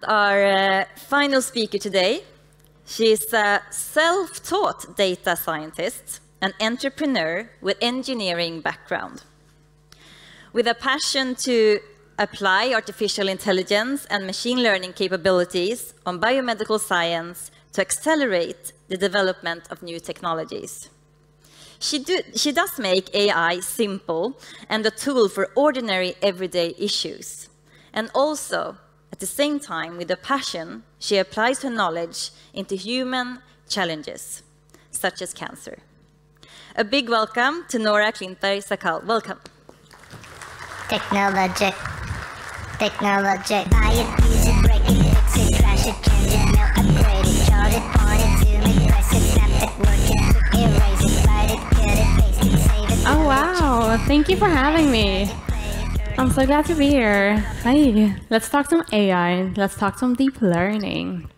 Our final speaker today, she's a self-taught data scientist, an entrepreneur with engineering background. With a passion to apply artificial intelligence and machine learning capabilities on biomedical science to accelerate the development of new technologies. She does make AI simple and a tool for ordinary everyday issues. And also, at the same time, with a passion, she applies her knowledge into human challenges, such as cancer. A big welcome to Norah Klintberg Sakal. Welcome. Technology. Buy it, use it, break it, fix it, crash it, change it, melt, upgrade it, chart it, point it, zoom it, press it, snap it, work it, quick erase it, write it, cut it, paste it, save it. Oh wow, thank you for having me. I'm so glad to be here. Hi, let's talk some AI, let's talk some deep learning.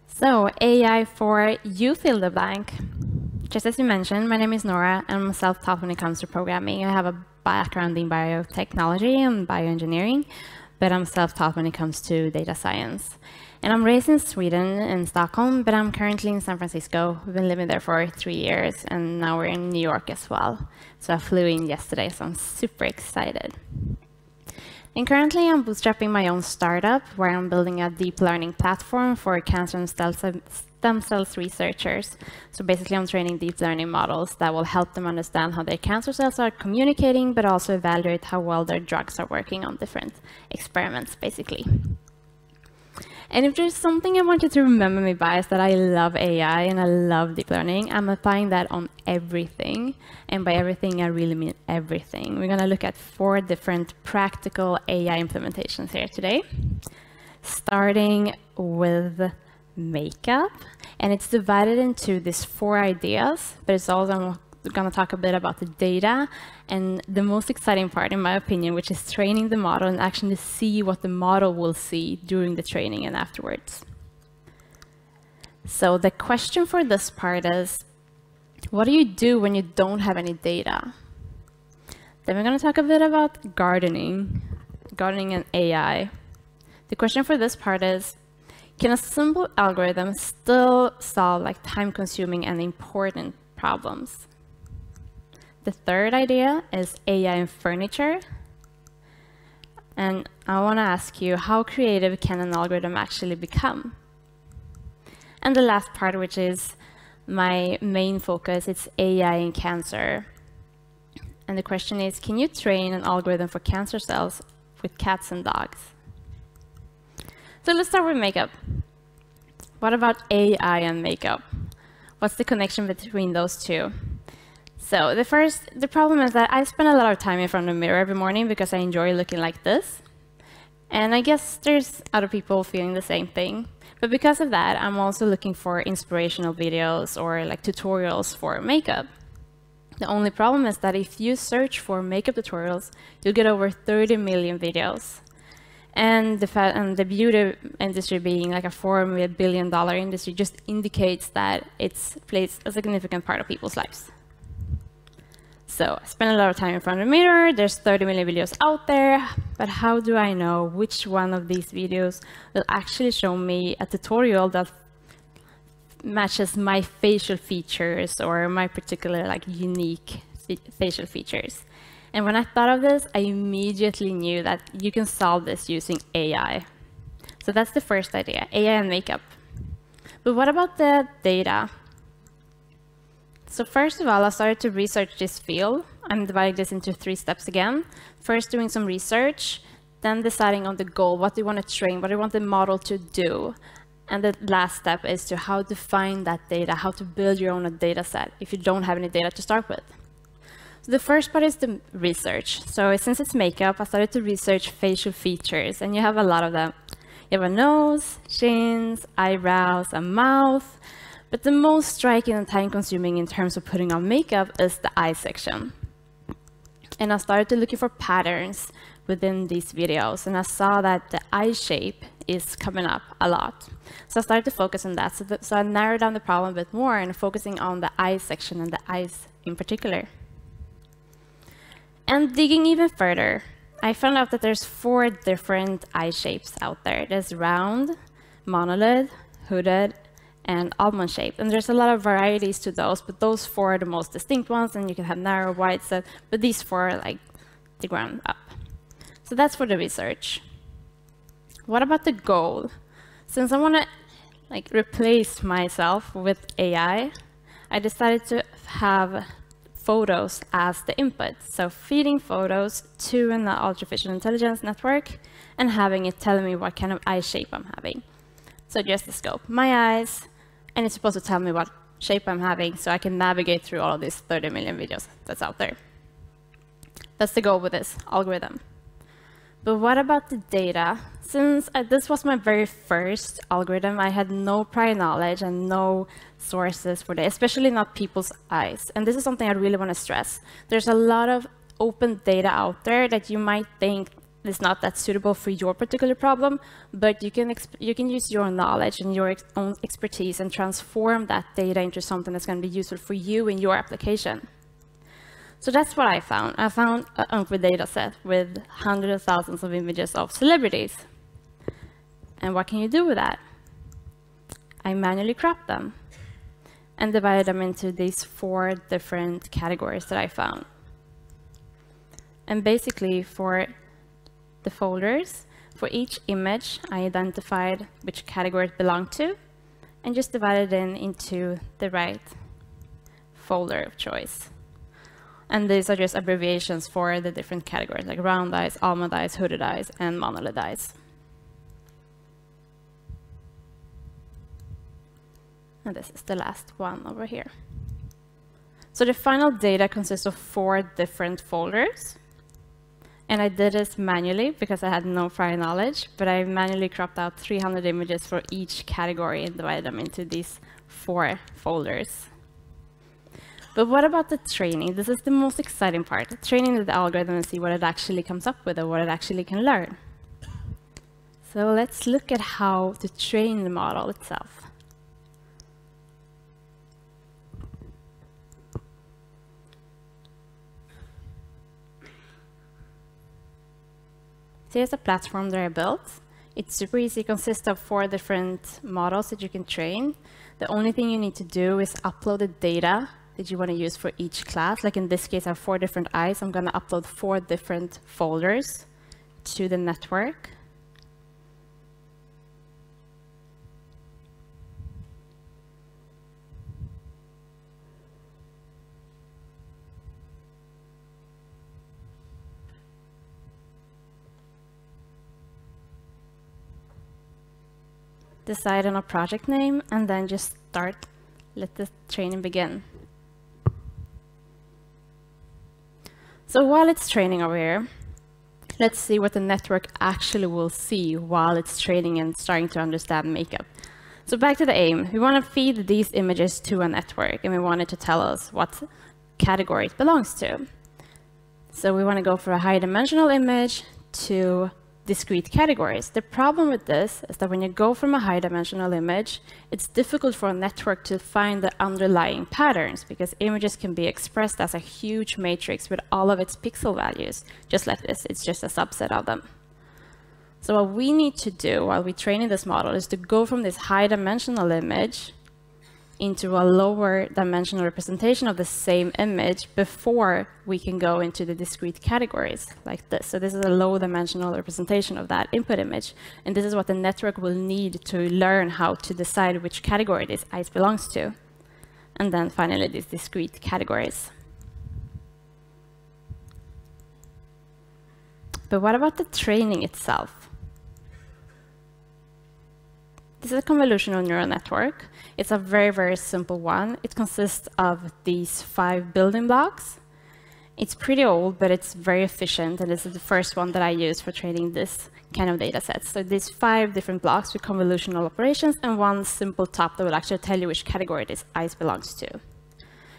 So AI for you fill the blank. Just as you mentioned, my name is Norah and I'm self-taught when it comes to programming. I have a background in biotechnology and bioengineering, but I'm self-taught when it comes to data science. And I'm raised in Sweden, in Stockholm, but I'm currently in San Francisco. We've been living there for 3 years, and now we're in New York as well. So I flew in yesterday, so I'm super excited. And currently I'm bootstrapping my own startup where I'm building a deep learning platform for cancer and stem cells researchers. So basically I'm training deep learning models that will help them understand how their cancer cells are communicating, but also evaluate how well their drugs are working on different experiments, basically. And if there's something I want you to remember me by is that I love AI and I love deep learning. I'm applying that on everything. And by everything, I really mean everything. We're going to look at 4 different practical AI implementations here today, starting with makeup. And it's divided into these 4 ideas, but it's also going to talk a bit about the data and the most exciting part, in my opinion, which is training the model and actually see what the model will see during the training and afterwards. So the question for this part is, what do you do when you don't have any data? Then we're going to talk a bit about gardening and AI. The question for this part is, can a simple algorithm still solve like time-consuming and important problems? The third idea is AI in furniture. And I want to ask you, how creative can an algorithm actually become? And the last part, which is my main focus, it's AI in cancer. And the question is, can you train an algorithm for cancer cells with cats and dogs? So let's start with makeup. What about AI and makeup? What's the connection between those two? So the problem is that I spend a lot of time in front of the mirror every morning because I enjoy looking like this. And I guess there's other people feeling the same thing. But because of that, I'm also looking for inspirational videos or like tutorials for makeup. The only problem is that if you search for makeup tutorials, you'll get over 30 million videos. And the beauty industry being like a $4 billion industry just indicates that it plays a significant part of people's lives. So I spend a lot of time in front of the mirror. There's 30 million videos out there, but how do I know which one of these videos will actually show me a tutorial that matches my facial features or my particular like unique facial features? And when I thought of this, I immediately knew that you can solve this using AI. So that's the first idea, AI and makeup. But what about the data? So first of all, I started to research this field. I'm dividing this into 3 steps again. First, doing some research, then deciding on the goal, what do you want to train, what do you want the model to do? And the last step is to how to find that data, how to build your own data set if you don't have any data to start with. So the first part is the research. So since it's makeup, I started to research facial features, and you have a lot of them. You have a nose, chins, eyebrows, a mouth. But the most striking and time-consuming in terms of putting on makeup is the eye section. And I started to looking for patterns within these videos, and I saw that the eye shape is coming up a lot. So I started to focus on that. So I narrowed down the problem a bit more and focusing on the eye section and the eyes in particular. And digging even further, I found out that there's 4 different eye shapes out there. There's round, monolid, hooded, and almond shaped. And there's a lot of varieties to those, but those 4 are the most distinct ones, and you can have narrow, wide set, but these 4 are like the ground up. So that's for the research. What about the goal? Since I want to like replace myself with AI, I decided to have photos as the input. So feeding photos to an artificial intelligence network and having it tell me what kind of eye shape I'm having. So just the scope, my eyes, and it's supposed to tell me what shape I'm having so I can navigate through all of these 30 million videos that's out there. That's the goal with this algorithm. But what about the data? Since this was my very first algorithm, I had no prior knowledge and no sources for this, especially not people's eyes. And this is something I really want to stress. There's a lot of open data out there that you might think is not that suitable for your particular problem, but you can use your knowledge and your own expertise and transform that data into something that's going to be useful for you in your application. So that's what I found. I found an UNCR data set with hundreds of thousands of images of celebrities. And what can you do with that? I manually cropped them and divided them into these 4 different categories that I found. And basically for the folders, for each image, I identified which category it belonged to and just divided it into the right folder of choice. And these are just abbreviations for the different categories, like round eyes, almond eyes, hooded eyes, and monolid eyes. And this is the last one over here. So the final data consists of 4 different folders. And I did this manually because I had no prior knowledge, but I manually cropped out 300 images for each category and divided them into these 4 folders. But what about the training? This is the most exciting part, training the algorithm and see what it actually comes up with or what it actually can learn. So let's look at how to train the model itself. So here's a platform that I built. It's super easy. It consists of 4 different models that you can train. The only thing you need to do is upload the data that you want to use for each class. Like in this case, I have 4 different eyes. I'm going to upload 4 different folders to the network. Decide on a project name, and then just start. Let the training begin. So while it's training over here, let's see what the network actually will see while it's training and starting to understand makeup. So back to the aim. We want to feed these images to a network, and we want it to tell us what category it belongs to. So we want to go for a high-dimensional image to discrete categories. The problem with this is that when you go from a high-dimensional image, it's difficult for a network to find the underlying patterns because images can be expressed as a huge matrix with all of its pixel values. Just like this, it's just a subset of them. So what we need to do while we're training this model is to go from this high-dimensional image into a lower dimensional representation of the same image before we can go into the discrete categories like this. So this is a low dimensional representation of that input image. And this is what the network will need to learn how to decide which category this eyes belongs to. And then finally, these discrete categories. But what about the training itself? This is a convolutional neural network. It's a very, very simple one. It consists of these 5 building blocks. It's pretty old, but it's very efficient, and this is the first one that I use for training this kind of data sets. So these 5 different blocks with convolutional operations and one simple top that will actually tell you which category this eyes belongs to.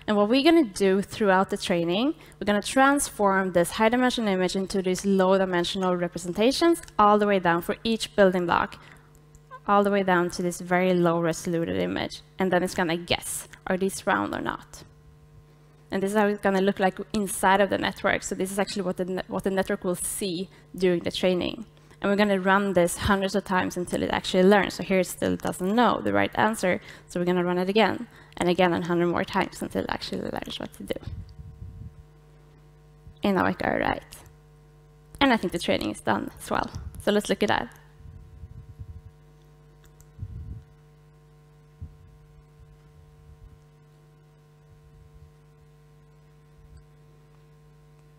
And what we're going to do throughout the training, we're going to transform this high-dimensional image into these low-dimensional representations all the way down for each building block, all the way down to this very low resolution image. And then it's going to guess, are these round or not? And this is how it's going to look like inside of the network. So this is actually what the network will see during the training. And we're going to run this hundreds of times until it actually learns. So here it still doesn't know the right answer. So we're going to run it again and again 100 more times until it actually learns what to do. And now I got it right. And I think the training is done as well. So let's look at that.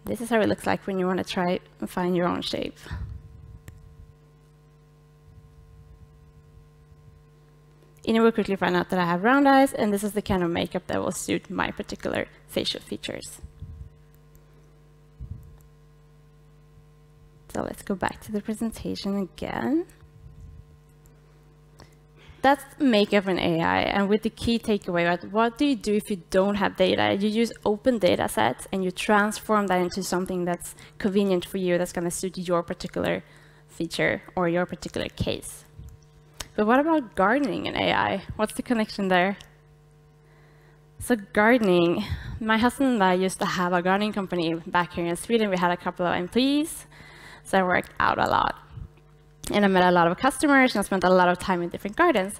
This is how it looks like when you want to try and find your own shape. And you will quickly find out that I have round eyes, and this is the kind of makeup that will suit my particular facial features. So let's go back to the presentation again. That's makeup and AI, and with the key takeaway, right? What do you do if you don't have data? You use open data sets and you transform that into something that's convenient for you, that's going to suit your particular feature or your particular case. But what about gardening and AI? What's the connection there? So gardening, my husband and I used to have a gardening company back here in Sweden. We had a couple of employees, so I worked out a lot. And I met a lot of customers, and I spent a lot of time in different gardens.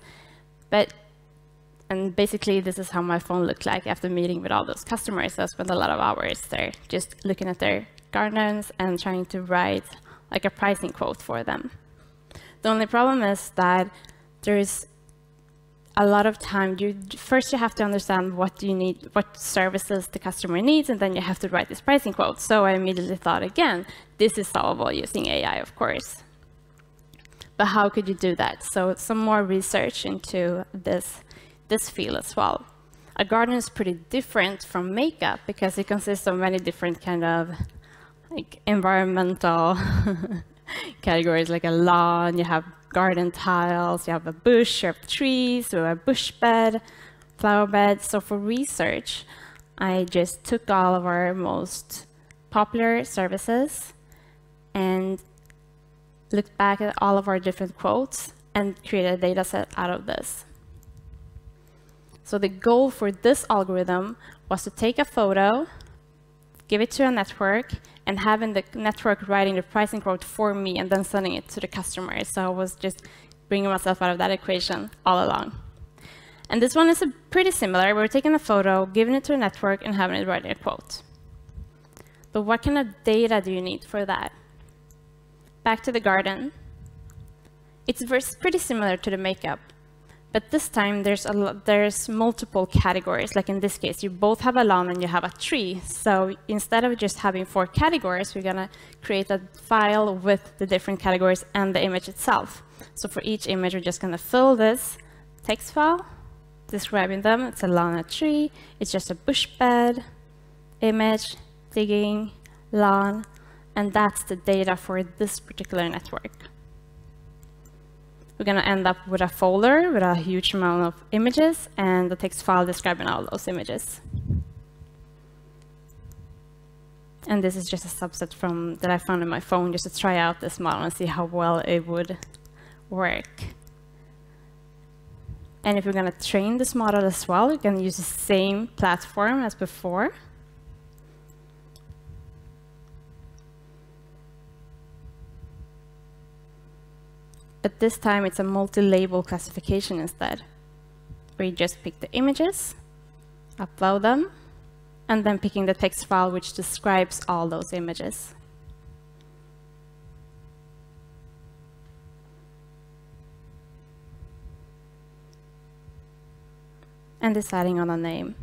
And basically, this is how my phone looked like after meeting with all those customers. So I spent a lot of hours there just looking at their gardens and trying to write like a pricing quote for them. The only problem is that there's a lot of time. First, you have to understand what you need, what services the customer needs, and then you have to write this pricing quote. So I immediately thought again, this is solvable using AI, of course. But how could you do that? So some more research into this field as well. A garden is pretty different from makeup because it consists of many different kind of like environmental categories, like a lawn, you have garden tiles, you have a bush, you have trees, you have a bush bed, flower bed. So for research, I just took all of our most popular services and looked back at all of our different quotes and created a data set out of this. So the goal for this algorithm was to take a photo, give it to a network, and having the network writing the pricing quote for me and then sending it to the customer. So I was just bringing myself out of that equation all along. And this one is pretty similar. We're taking a photo, giving it to a network, and having it writing a quote. But what kind of data do you need for that? Back to the garden. It's pretty similar to the makeup, but this time there's multiple categories. Like in this case, you both have a lawn and you have a tree. So instead of just having 4 categories, we're gonna create a file with the different categories and the image itself. So for each image, we're just gonna fill this text file, describing them. It's a lawn and a tree. It's just a bush bed, image, digging, lawn. And that's the data for this particular network. We're going to end up with a folder with a huge amount of images and the text file describing all those images. And this is just a subset that I found in my phone just to try out this model and see how well it would work. And if we're going to train this model as well, we can use the same platform as before. But this time it's a multi-label classification instead, where you just pick the images, upload them, and then picking the text file which describes all those images. And deciding on a name.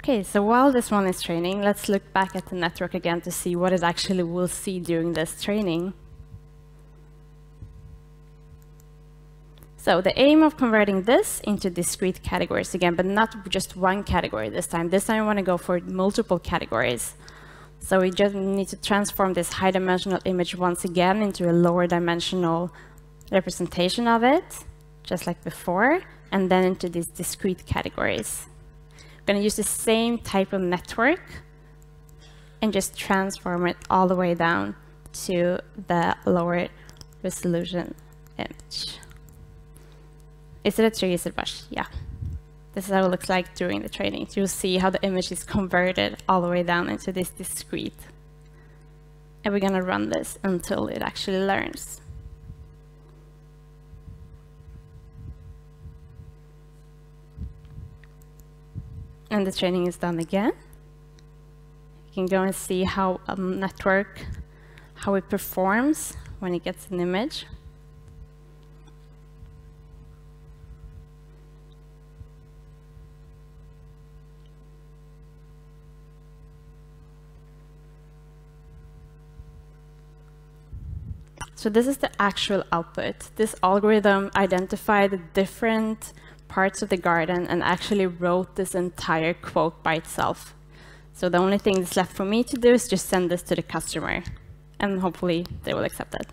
Okay, so while this one is training, let's look back at the network again to see what it actually will see during this training. So the aim of converting this into discrete categories again, but not just one category this time. This time I want to go for multiple categories. So we just need to transform this high-dimensional image once again into a lower-dimensional representation of it, just like before, and then into these discrete categories. We're going to use the same type of network and just transform it all the way down to the lower resolution image. Is it a tree? Is it a bush? Yeah. This is how it looks like during the training. You'll see how the image is converted all the way down into this discrete. And we're going to run this until it actually learns. And the training is done again. You can go and see how a network, how it performs when it gets an image. So this is the actual output. This algorithm identified the different parts of the garden and actually wrote this entire quote by itself. So the only thing that's left for me to do is just send this to the customer, and hopefully they will accept it.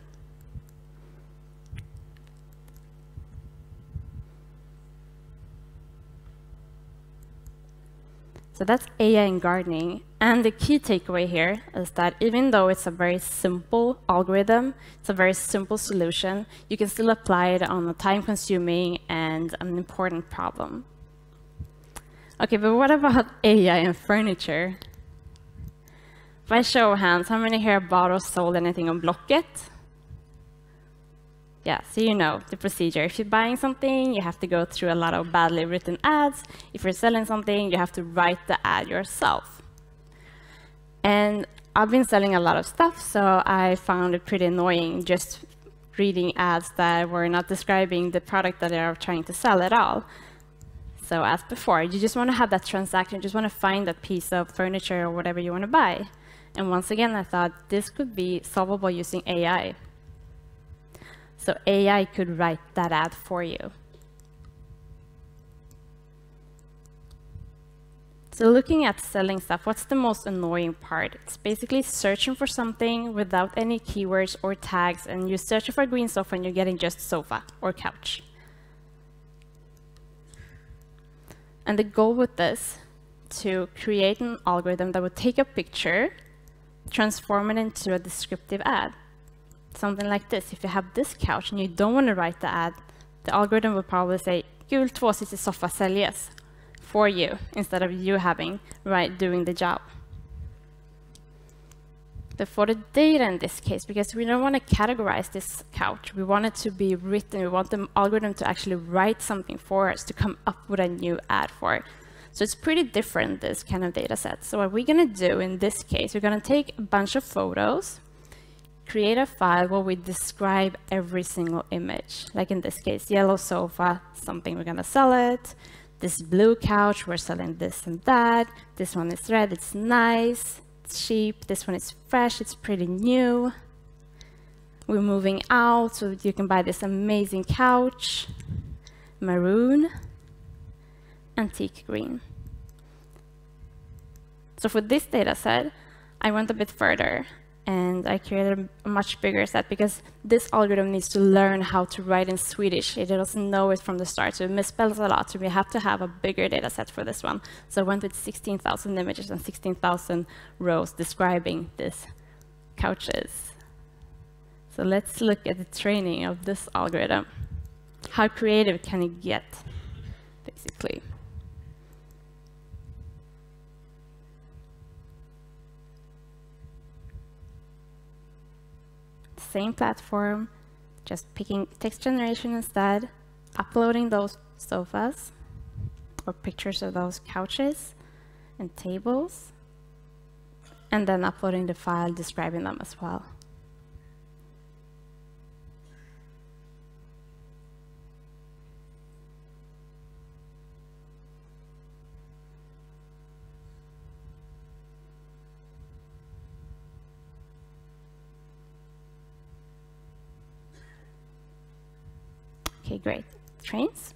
So that's AI in gardening. And the key takeaway here is that even though it's a very simple algorithm, it's a very simple solution, you can still apply it on a time-consuming and an important problem. OK, but what about AI in furniture? By show of hands, how many here have bought or sold anything on Blocket? Yeah, so you know the procedure. If you're buying something, you have to go through a lot of badly written ads. If you're selling something, you have to write the ad yourself. And I've been selling a lot of stuff, so I found it pretty annoying just reading ads that were not describing the product that they are trying to sell at all. So as before, you just want to have that transaction, you just want to find that piece of furniture or whatever you want to buy. And once again, I thought this could be solvable using AI. So AI could write that ad for you. So looking at selling stuff, what's the most annoying part? It's basically searching for something without any keywords or tags, and you're searching for a green sofa and you're getting just sofa or couch. And the goal with this, to create an algorithm that would take a picture, transform it into a descriptive ad. Something like this. If you have this couch and you don't want to write the ad, the algorithm will probably say, gul tvåsitsig soffa säljes for you, instead of you doing the job. But for the data in this case, because we don't want to categorize this couch, we want it to be written, we want the algorithm to actually write something for us to come up with a new ad for it. So it's pretty different, this kind of data set. So what we're going to do in this case, we're going to take a bunch of photos, create a file where we describe every single image. Like in this case, yellow sofa, something we're going to sell it. This blue couch, we're selling this and that. This one is red, it's nice, it's cheap. This one is fresh, it's pretty new. We're moving out, so you can buy this amazing couch. Maroon, antique green. So for this data set, I went a bit further. And I created a much bigger set because this algorithm needs to learn how to write in Swedish. It doesn't know it from the start, so it misspells a lot. So we have to have a bigger data set for this one. So I went with 16,000 images and 16,000 rows describing these couches. So let's look at the training of this algorithm. How creative can it get, basically? Same platform, just picking text generation instead, uploading those sofas or pictures of those couches and tables, and then uploading the file describing them as well. Okay, great. Trains.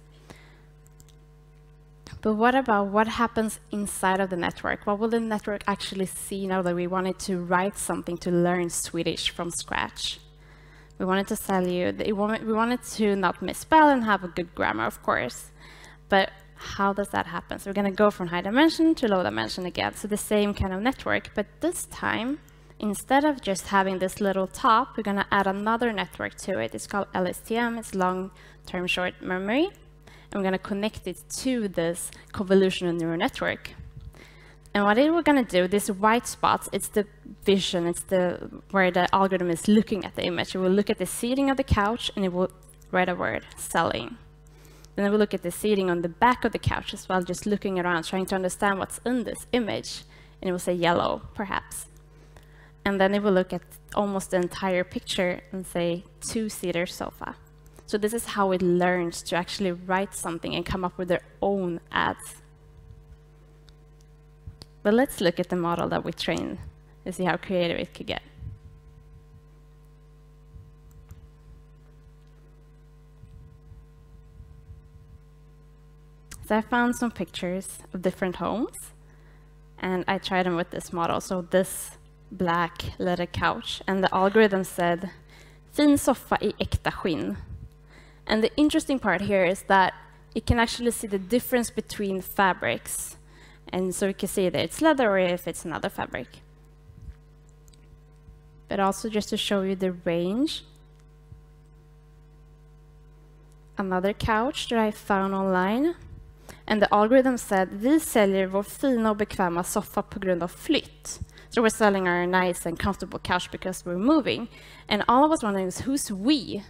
But what about what happens inside of the network? What will the network actually see now that we wanted to write something to learn Swedish from scratch? We wanted to tell you that we wanted to not misspell and have a good grammar, of course. But how does that happen? So we're going to go from high dimension to low dimension again. So the same kind of network, but this time, instead of just having this little top, we're going to add another network to it. It's called LSTM. It's long-term short memory. and we're going to connect it to this convolutional neural network. And what we're going to do, this white spots, it's the vision, it's where the algorithm is looking at the image. It will look at the seating of the couch, and it will write a word, selling. Then it will look at the seating on the back of the couch as well, just looking around, trying to understand what's in this image. And it will say yellow, perhaps. And then it will look at almost the entire picture and say two-seater sofa. So this is how it learns to actually write something and come up with their own ads. But let's look at the model that we trained and see how creative it could get. So I found some pictures of different homes, and I tried them with this model. So this black leather couch, and the algorithm said, fin soffa I äkta skinn. And the interesting part here is that it can actually see the difference between fabrics. And so you can see that it's leather or if it's another fabric. But also just to show you the range. Another couch that I found online. And the algorithm said, vi säljer vår fina och bekväma soffa på grund av flytt. So we're selling our nice and comfortable couch because we're moving. And all of us wondering is, who's we?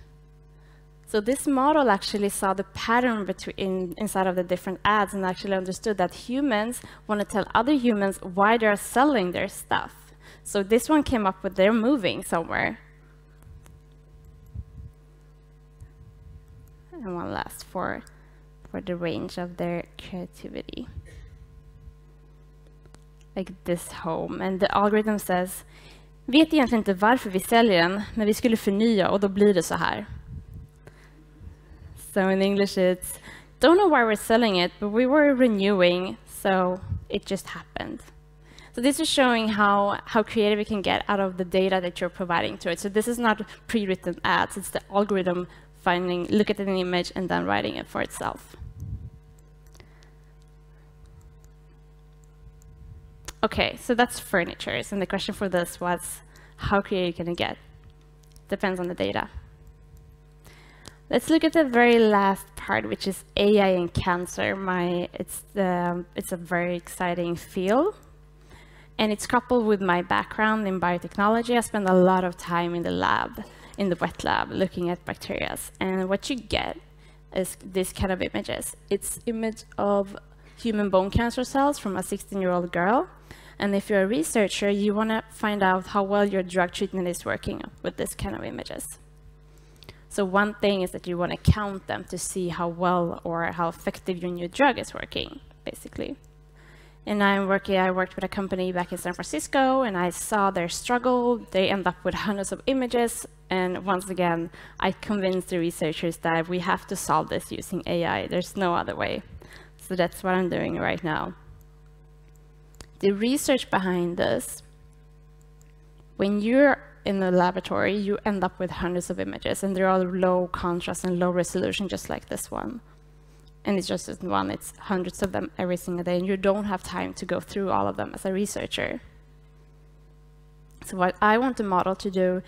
So this model actually saw the pattern inside of the different ads and actually understood that humans want to tell other humans why they're selling their stuff. So this one came up with they're moving somewhere. And one last for the range of their creativity. Like this home. And the algorithm says, vet egentligen inte varför vi säljer den, men vi skulle förnya och då blir det så här. So in English, it's, don't know why we're selling it, but we were renewing, so it just happened. So this is showing how creative it can get out of the data that you're providing to it. So this is not pre-written ads, it's the algorithm look at an image and then writing it for itself. Okay, so that's furnitures, and the question for this was, how creative can it get? Depends on the data. Let's look at the very last part, which is AI and cancer. It's a very exciting field, and it's coupled with my background in biotechnology. I spend a lot of time in the lab, in the wet lab, looking at bacteria. And what you get is this kind of images. It's image of human bone cancer cells from a 16-year-old girl. And if you're a researcher, you want to find out how well your drug treatment is working with this kind of images. So one thing is that you want to count them to see how well or how effective your new drug is working, basically. And I worked with a company back in San Francisco, and I saw their struggle. They end up with hundreds of images. And once again, I convinced the researchers that we have to solve this using AI. There's no other way. So that's what I'm doing right now. The research behind this, when you're in the laboratory, you end up with hundreds of images, and they're all low contrast and low resolution, just like this one. And it's just one, it's hundreds of them every single day, and you don't have time to go through all of them as a researcher. So what I want the model to do,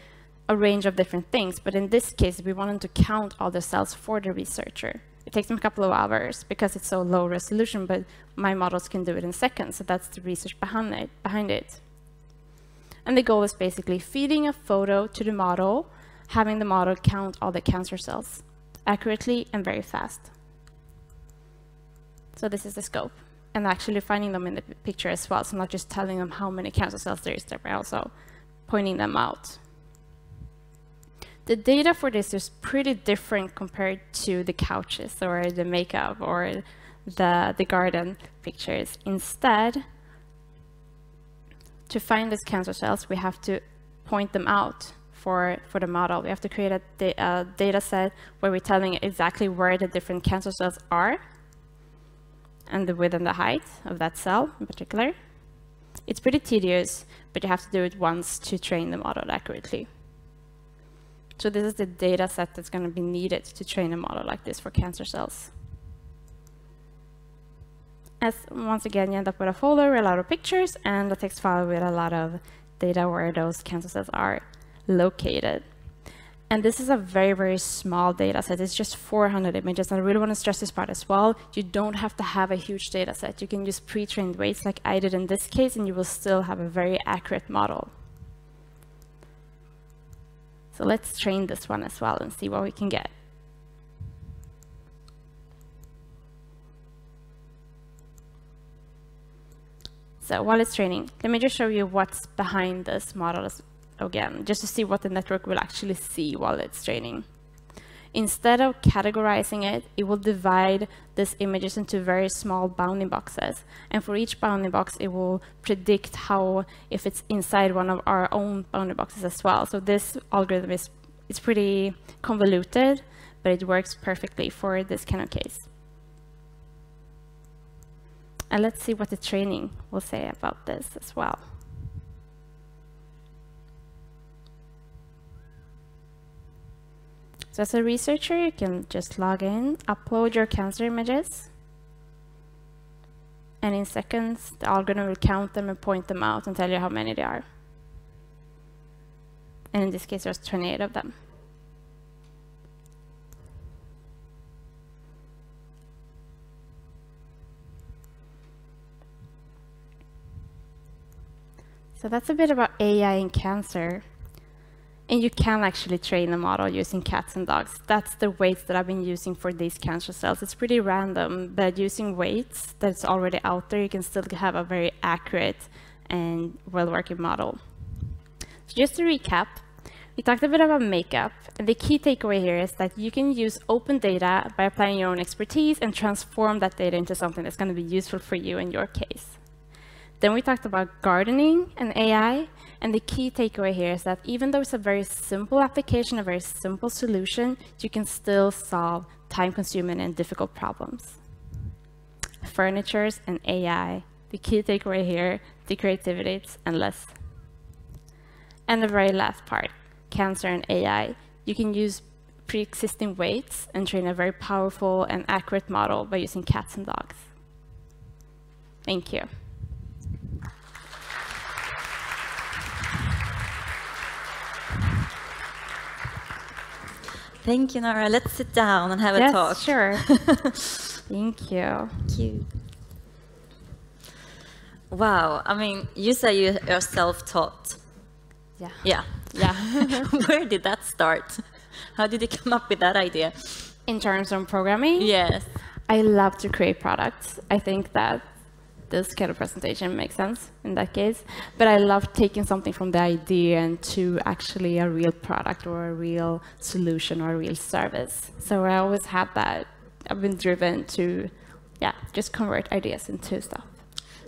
a range of different things, but in this case, we want them to count all the cells for the researcher. It takes them a couple of hours because it's so low resolution, but my models can do it in seconds, so that's the research behind it. And the goal is basically feeding a photo to the model, having the model count all the cancer cells accurately and very fast. So this is the scope, and actually finding them in the picture as well. So not just telling them how many cancer cells there is, but also pointing them out. The data for this is pretty different compared to the couches or the makeup or the garden pictures. Instead, to find these cancer cells, we have to point them out for the model. We have to create a data set where we're telling it exactly where the different cancer cells are and the width and the height of that cell in particular. It's pretty tedious, but you have to do it once to train the model accurately. So this is the data set that's going to be needed to train a model like this for cancer cells. As once again, you end up with a folder with a lot of pictures and a text file with a lot of data where those cancer cells are located. And this is a very, very small data set. It's just 400 images. I really want to stress this part as well. You don't have to have a huge data set. You can use pre-trained weights like I did in this case, and you will still have a very accurate model. So let's train this one as well and see what we can get. So while it's training, let me just show you what's behind this model again, just to see what the network will actually see while it's training. Instead of categorizing it, it will divide these images into very small bounding boxes. And for each bounding box, it will predict if it's inside one of our own bounding boxes as well. So this algorithm is pretty convoluted, but it works perfectly for this kind of case. And let's see what the training will say about this as well. So as a researcher, you can just log in, upload your cancer images, and in seconds, the algorithm will count them and point them out and tell you how many there are. And in this case, there's 28 of them. So that's a bit about AI in cancer. And you can actually train a model using cats and dogs. That's the weights that I've been using for these cancer cells. It's pretty random, but using weights that's already out there, you can still have a very accurate and well-working model. So just to recap, we talked a bit about makeup, and the key takeaway here is that you can use open data by applying your own expertise and transform that data into something that's going to be useful for you in your case. Then we talked about gardening and AI, and the key takeaway here is that even though it's a very simple application, a very simple solution, you can still solve time-consuming and difficult problems. Furnitures and AI, the key takeaway here, the creativity, it's endless. And the very last part, cancer and AI, you can use pre-existing weights and train a very powerful and accurate model by using cats and dogs. Thank you. Thank you, Norah. Let's sit down and have a talk. Sure. Thank you. Thank you. Wow. I mean, you say you're self-taught. Yeah. Yeah. Yeah. Where did that start? How did you come up with that idea? In terms of programming? Yes. I love to create products. I think that this kind of presentation makes sense in that case. But I love taking something from the idea and to actually a real product or a real solution or a real service. So I always had that. I've been driven to, just convert ideas into stuff.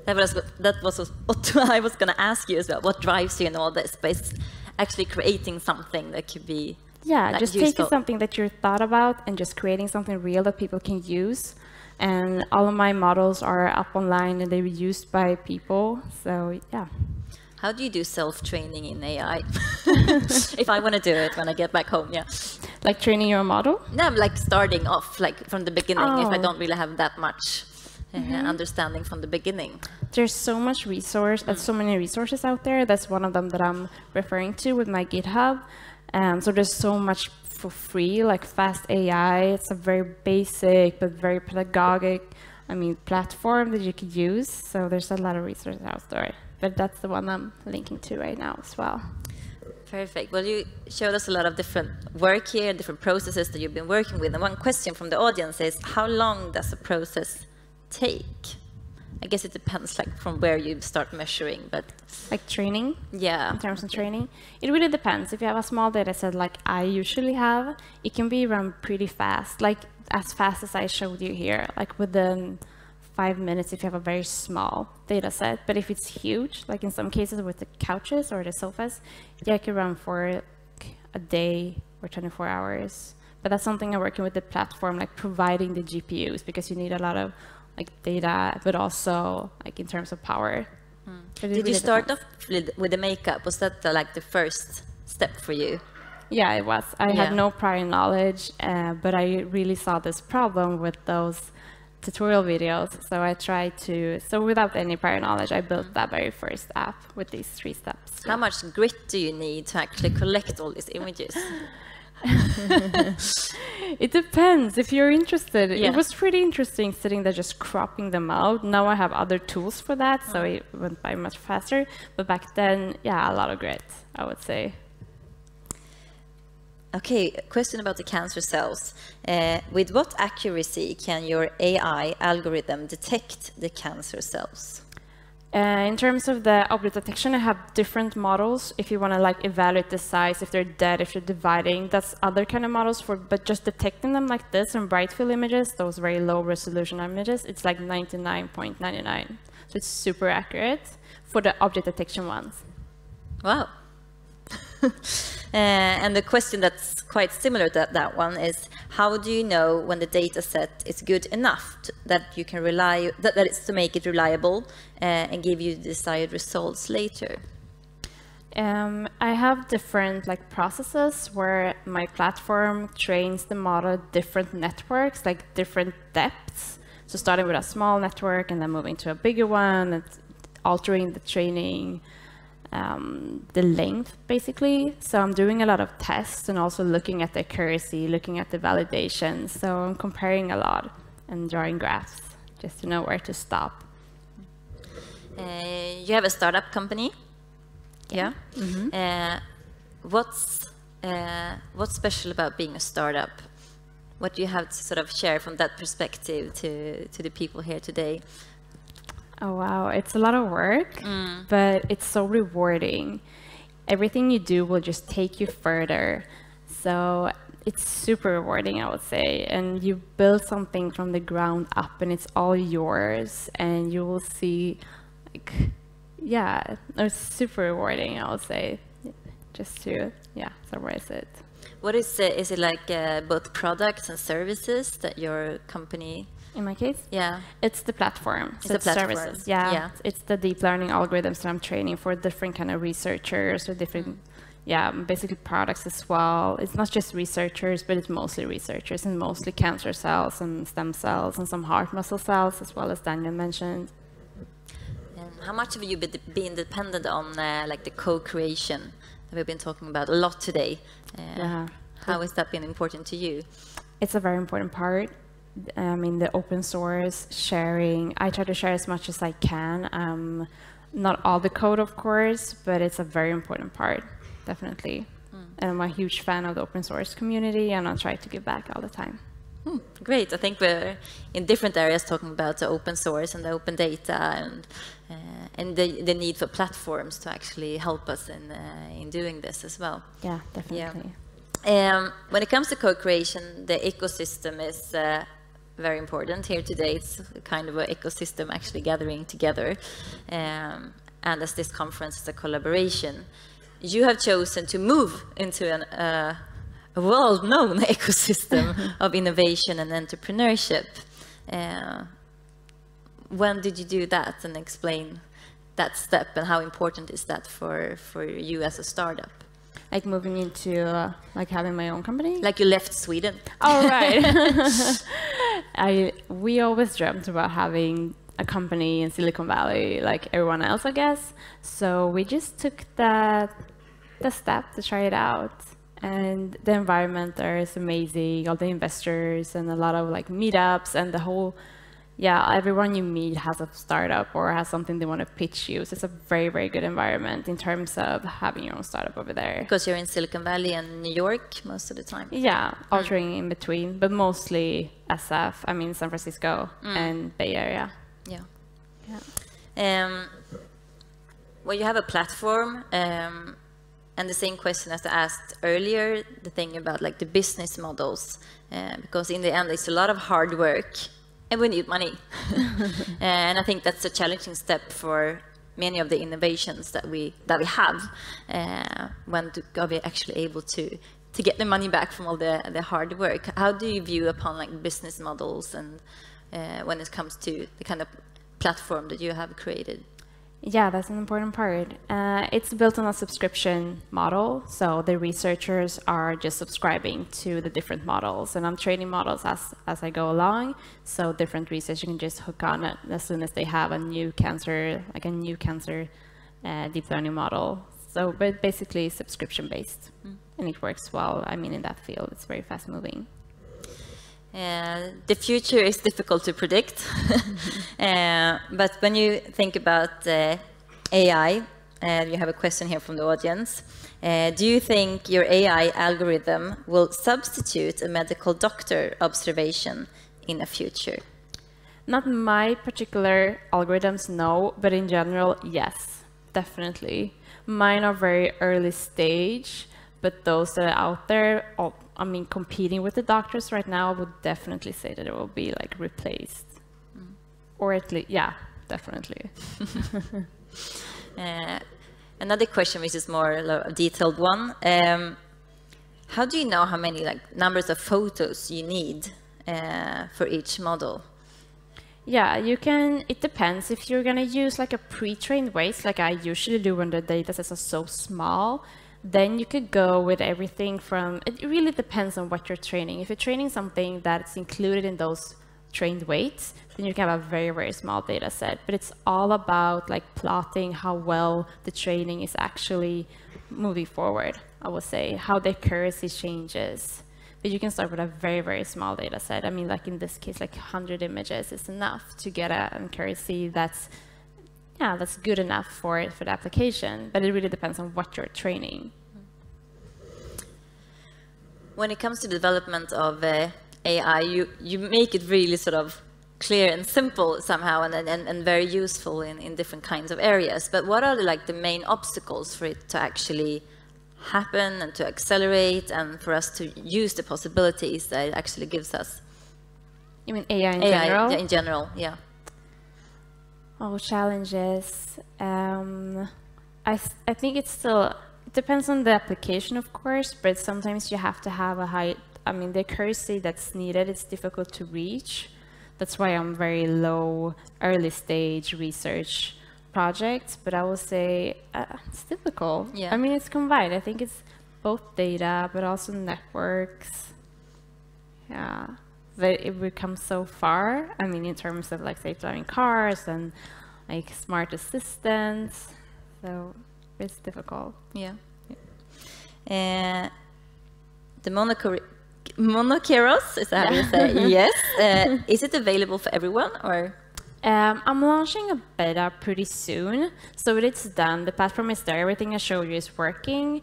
That was what I was going to ask you as well. What drives you in all this? But it's actually creating something that could be just useful. Taking something that you thought about and just creating something real that people can use. And all of my models are up online and they were used by people. So, yeah. How do you do self-training in AI? If I want to do it when I get back home, yeah. Like training your model? No, like starting off, like from the beginning, if I don't really have that much understanding from the beginning. There's so much so many resources out there. That's one of them that I'm referring to with my GitHub. So there's so much for free, like Fast AI. It's a very basic but very pedagogic, platform that you could use. So there's a lot of resources out there. But that's the one I'm linking to right now as well. Perfect. Well, you showed us a lot of different work here, different processes that you've been working with. And one question from the audience is, how long does a process take? I guess it depends, like, from where you start measuring, but... Like training? Yeah. In terms of training? It really depends. If you have a small data set like I usually have, it can be run pretty fast, like as fast as I showed you here, like within 5 minutes if you have a very small data set. But if it's huge, like in some cases with the couches or the sofas, it can run for a day or 24 hours. But that's something I'm working with the platform, like providing the GPUs, because you need a lot of data, but also in terms of power. Did you start off with the makeup? Was that the first step for you? Yeah, it was. I had no prior knowledge, but I really saw this problem with those tutorial videos. So I tried to, without any prior knowledge, I built that very first app with these 3 steps. How much grit do you need to actually collect all these images? It depends if you're interested. Yeah. It was pretty interesting sitting there just cropping them out. Now I have other tools for that, so it went by much faster. But back then, yeah, a lot of grit, I would say. Okay, a question about the cancer cells. With what accuracy can your AI algorithm detect the cancer cells? In terms of the object detection, I have different models. If you want to like evaluate the size, if they're dead, if they're dividing, that's other kind of models for. But just detecting them like this in bright field images, those very low resolution images, it's like 99.99. So it's super accurate for the object detection ones. Wow. And the question that's quite similar to that one is, how do you know when the data set is good enough that you can rely, that it's to make it reliable and give you the desired results later? I have different like processes where my platform trains the model different networks, like different depths. So starting with a small network and then moving to a bigger one, and altering the training, the length, basically. So I'm doing a lot of tests and also looking at the accuracy, looking at the validation. So I'm comparing a lot and drawing graphs just to know where to stop. You have a startup company. Yeah. Mm-hmm. What's special about being a startup? What do you have to sort of share from that perspective to the people here today? Oh, wow. It's a lot of work, but it's so rewarding. Everything you do will just take you further. So it's super rewarding, I would say. And you build something from the ground up, and it's all yours. And you will see, like, yeah, it's super rewarding, I would say, just to, yeah, summarize it. What is it like both products and services that your company? In my case? Yeah. It's the platform. It's the platform. Services. Yeah. It's the deep learning algorithms that I'm training for different kind of researchers or different, basically products as well. It's not just researchers, but it's mostly researchers and mostly cancer cells and stem cells and some heart muscle cells, as well as Daniel mentioned. And how much have you been dependent on like the co-creation that we've been talking about a lot today? How has that been important to you? It's a very important part. I mean, the open source sharing, I try to share as much as I can. Not all the code, of course, but it's a very important part, definitely. And I'm a huge fan of the open source community, and I try to give back all the time. Great. I think we're in different areas talking about the open source and the open data and the need for platforms to actually help us in doing this as well. Yeah, definitely. Yeah. When it comes to co-creation, the ecosystem is very important here today. It's kind of an ecosystem actually gathering together. And as this conference is a collaboration, you have chosen to move into a world-known ecosystem of innovation and entrepreneurship. When did you do that, and explain that step, and how important is that for you as a startup? Like moving into like having my own company? Like you left Sweden. Oh, right. We always dreamt about having a company in Silicon Valley, like everyone else, I guess. So we just took the step to try it out. And the environment there is amazing. All the investors and a lot of like meetups and the whole, everyone you meet has a startup or has something they want to pitch you. So it's a very, very good environment in terms of having your own startup over there. Because you're in Silicon Valley and New York most of the time. Yeah, altering in between, but mostly SF, I mean San Francisco and Bay Area. Well, you have a platform, and the same question as I asked earlier, the thing about like the business models, because in the end it's a lot of hard work. And we need money. And I think that's a challenging step for many of the innovations that we have. When are we actually able to get the money back from all the hard work? How do you view upon like business models and when it comes to the kind of platform that you have created? Yeah, that's an important part. It's built on a subscription model, so the researchers are just subscribing to the different models, and I'm training models as I go along, so different researchers can just hook on it as soon as they have a new cancer, deep learning model. So, but basically subscription-based. and it works well. I mean, in that field, it's very fast moving. The future is difficult to predict, but when you think about AI, you have a question here from the audience. Do you think your AI algorithm will substitute a medical doctor observation in the future? Not my particular algorithms, no, but in general, yes, definitely. Mine are very early stage, but those that are out there, I mean, competing with the doctors right now, I would definitely say that it will be like replaced. Or at least, yeah, definitely. Another question, which is more a detailed one. How do you know how many numbers of photos you need for each model? Yeah, you can, it depends. If you're going to use like a pre-trained weight, like I usually do when the data sets are so small, then you could go with everything from, it really depends on what you're training. If you're training something that's included in those trained weights, then you can have a very, very small data set. But it's all about like plotting how well the training is actually moving forward, I would say, how the accuracy changes. But you can start with a very, very small data set. I mean, like in this case, like 100 images is enough to get an accuracy that's, yeah, that's good enough for the application. But it really depends on what you're training. When it comes to the development of AI, you make it really sort of clear and simple somehow, and very useful in different kinds of areas. But what are the main obstacles for it to actually happen and to accelerate, and for us to use the possibilities that it actually gives us? You mean AI in general? Yeah, in general, yeah. Oh, challenges. I think it's still, it depends on the application, of course, but sometimes you have to have a high, I mean, the accuracy that's needed, it's difficult to reach. That's why I'm very low, early stage research projects, but I will say it's difficult. Yeah. I mean, it's combined. I think it's both data, but also networks. Yeah, but we've come so far. I mean, in terms of like self-driving cars and like smart assistants, so it's difficult. Yeah. The monokeros, is that how you say? Yes. Is it available for everyone, or? I'm launching a beta pretty soon, so when it's done, the platform is there. Everything I showed you is working,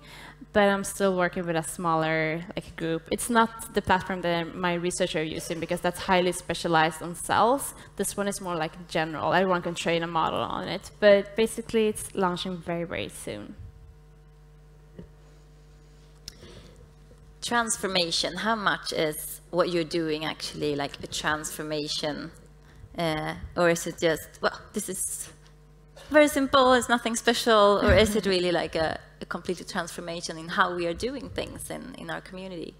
but I'm still working with a smaller group. It's not the platform that my researchers are using, because that's highly specialized on cells. This one is more like general. Everyone can train a model on it, but basically it's launching very, very soon. Transformation. How much is what you're doing actually like a transformation? Or is it just, well, this is very simple, it's nothing special, or is it really like a complete transformation in how we are doing things in our community?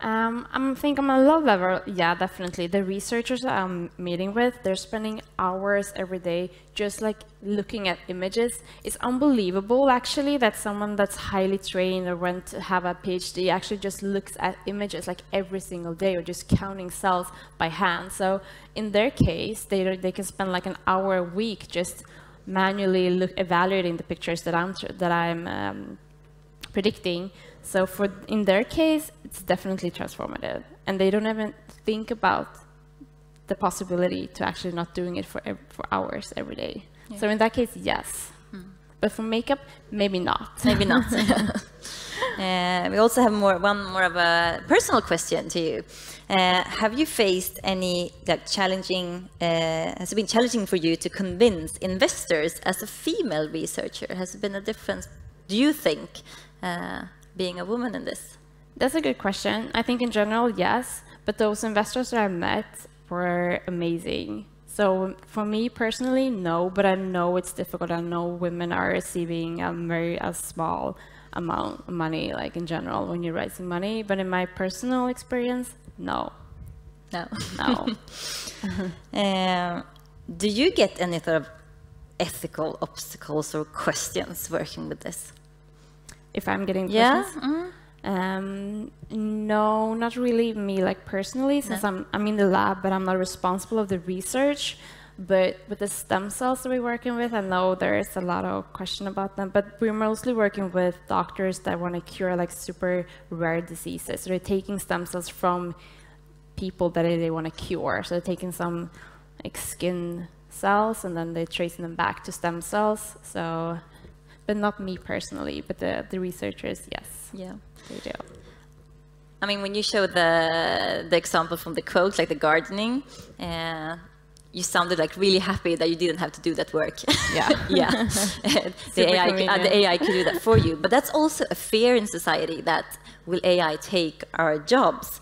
I think on a low level, yeah, definitely. The researchers that I'm meeting with, they're spending hours every day just like looking at images. It's unbelievable, actually, that someone that's highly trained or went to have a PhD actually just looks at images like every single day, or just counting cells by hand. So in their case, they can spend like an hour a week just manually evaluating the pictures that I'm predicting. So in their case, it's definitely transformative, and they don't even think about the possibility to actually not doing it for hours every day. Yeah. So in that case, yes. But for makeup, maybe not. Maybe not. We also have one more of a personal question to you. Have you faced any challenging? Has it been challenging for you to convince investors as a female researcher? Has it been a difference, do you think, being a woman in this? That's a good question. I think in general, yes, but those investors that I met were amazing. So for me personally, no, but I know it's difficult. I know women are receiving a small amount of money, like in general, when you're raising money. But in my personal experience, no. No. No. Do you get any sort of ethical obstacles or questions working with this? If I'm getting questions? Yeah. No, not really me, like personally, since I'm in the lab, but I'm not responsible of the research. But with the stem cells that we're working with, I know there is a lot of question about them, but we're mostly working with doctors that want to cure like super rare diseases. So they're taking stem cells from people that they want to cure. So they're taking some like skin cells and then they're tracing them back to stem cells. So, but not me personally, but the researchers, yes. Yeah. They do. I mean, when you show the example from the quote, like the gardening, you sounded like really happy that you didn't have to do that work. Yeah. Yeah. The AI could do that for you. But that's also a fear in society, that will AI take our jobs?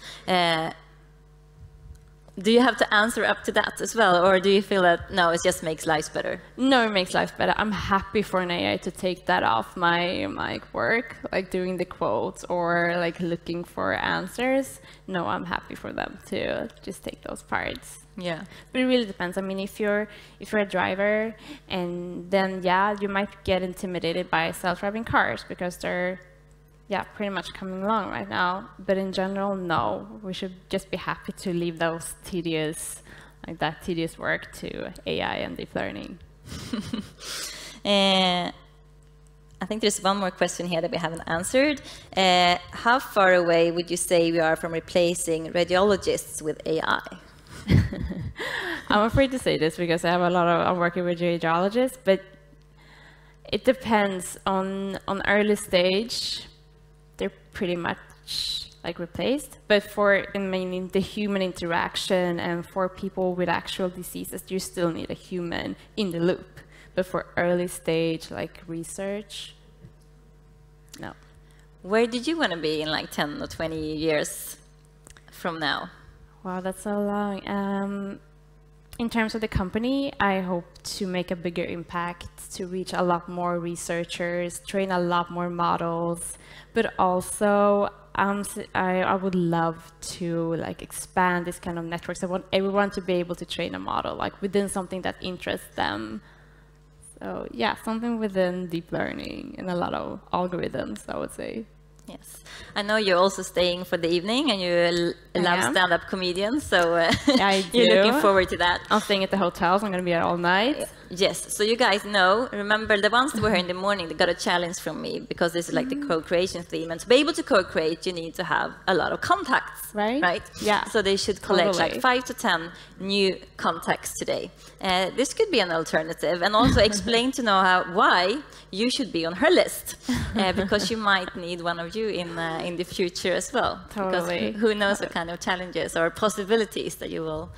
Do you have to answer up to that as well? Or do you feel that, no, it just makes lives better? No, it makes life better. I'm happy for an AI to take that off my work, like doing the quotes or like looking for answers. No, I'm happy for them to just take those parts. Yeah. But it really depends. I mean, if you're a driver, and then, yeah, you might get intimidated by self-driving cars because they're, yeah, pretty much coming along right now. But in general, no. We should just be happy to leave those tedious work to AI and deep learning. I think there's one more question here that we haven't answered. How far away would you say we are from replacing radiologists with AI? I'm afraid to say this because I'm working with radiologists, but it depends on early stage. They're pretty much like replaced, but for mainly the human interaction and for people with actual diseases, you still need a human in the loop. But for early stage like research, no. Where did you want to be in like 10 or 20 years from now? Wow, that's so long. In terms of the company, I hope to make a bigger impact, to reach a lot more researchers, train a lot more models, but also I would love to like expand this kind of networks. I want everyone to be able to train a model like within something that interests them. So yeah, something within deep learning and a lot of algorithms, I would say. Yes. I know you're also staying for the evening and you love stand-up comedians, so I do. You're looking forward to that. I'm staying at the hotel, so I'm going to be here all night. Yes, so you guys know, remember the ones that were here in the morning, they got a challenge from me because this is like the co-creation theme. And to be able to co-create, you need to have a lot of contacts, right? Yeah. So they should collect like 5 to 10 new contacts today. This could be an alternative, and also explain to Noah why you should be on her list, because you might need one of you in the future as well. Totally. Because who knows what kind of challenges or possibilities that you will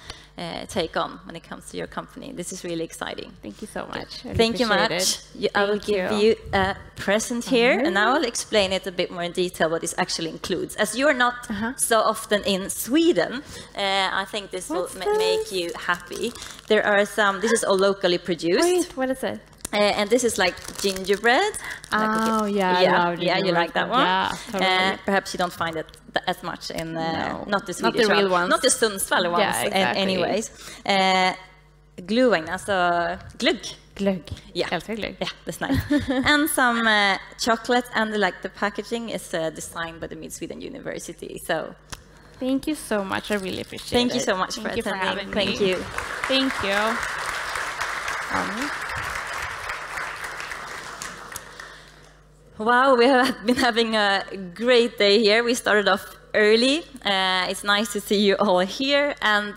take on when it comes to your company. This is really exciting. Thank you so much. Thank you much. I will give you a present here, and I will explain it a bit more in detail what this actually includes. As you're not so often in Sweden, I think this will make you happy. There are some, this is all locally produced. Wait, what is it? And this is like gingerbread. Oh, yeah, I love gingerbread. Yeah, you like that one? Yeah, totally. Perhaps you don't find it as much in, not the Swedish not the real ones. Not the Sundsvall ones, yeah, exactly. anyways. Glühwein, alltså glögg. Glögg. Yeah. Älskar glögg. Yeah, that's nice. And some chocolate, and like the packaging is designed by the Mid-Sweden University. So thank you so much. I really appreciate it. Thank you so much for attending. Thank you. Thank you. Wow, we have been having a great day here. We started off early. It's nice to see you all here, and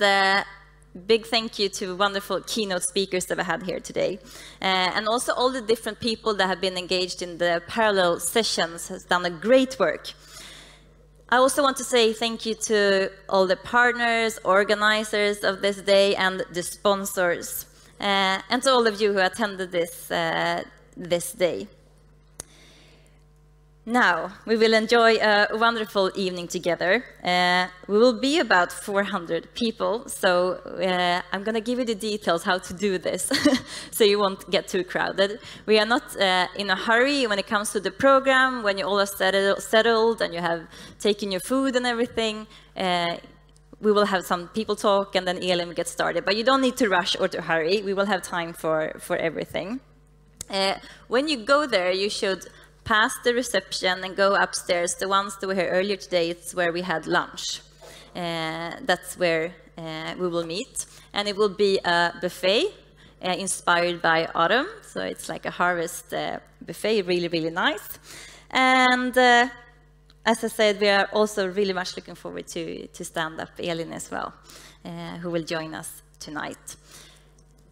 big thank you to wonderful keynote speakers that we had here today. And also all the different people that have been engaged in the parallel sessions has done a great work. I also want to say thank you to all the partners, organizers of this day, and the sponsors, and to all of you who attended this day. Now, we will enjoy a wonderful evening together. We will be about 400 people, so I'm going to give you the details how to do this, so you won't get too crowded. We are not in a hurry when it comes to the program. When you all are settled and you have taken your food and everything, we will have some people talk, and then Elin will get started. But you don't need to rush or to hurry. We will have time for everything. When you go there, you should pass the reception and go upstairs. The ones that were here earlier today, it's where we had lunch. That's where we will meet. And it will be a buffet inspired by autumn. So it's like a harvest buffet, really, really nice. And as I said, we are also really much looking forward to stand-up Elin as well, who will join us tonight.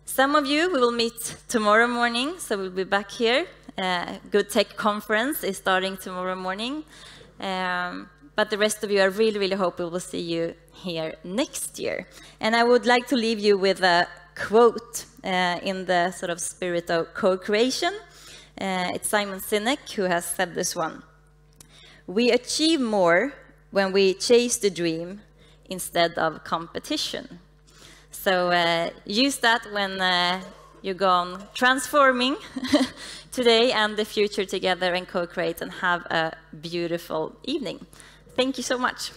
Some of you we will meet tomorrow morning, so we'll be back here. Good Tech Conference is starting tomorrow morning. But the rest of you, I really, really hope we will see you here next year. And I would like to leave you with a quote in the sort of spirit of co-creation. It's Simon Sinek who has said this one. We achieve more when we chase the dream instead of competition. So use that when you go on transforming today and the future together and co-create, and have a beautiful evening. Thank you so much.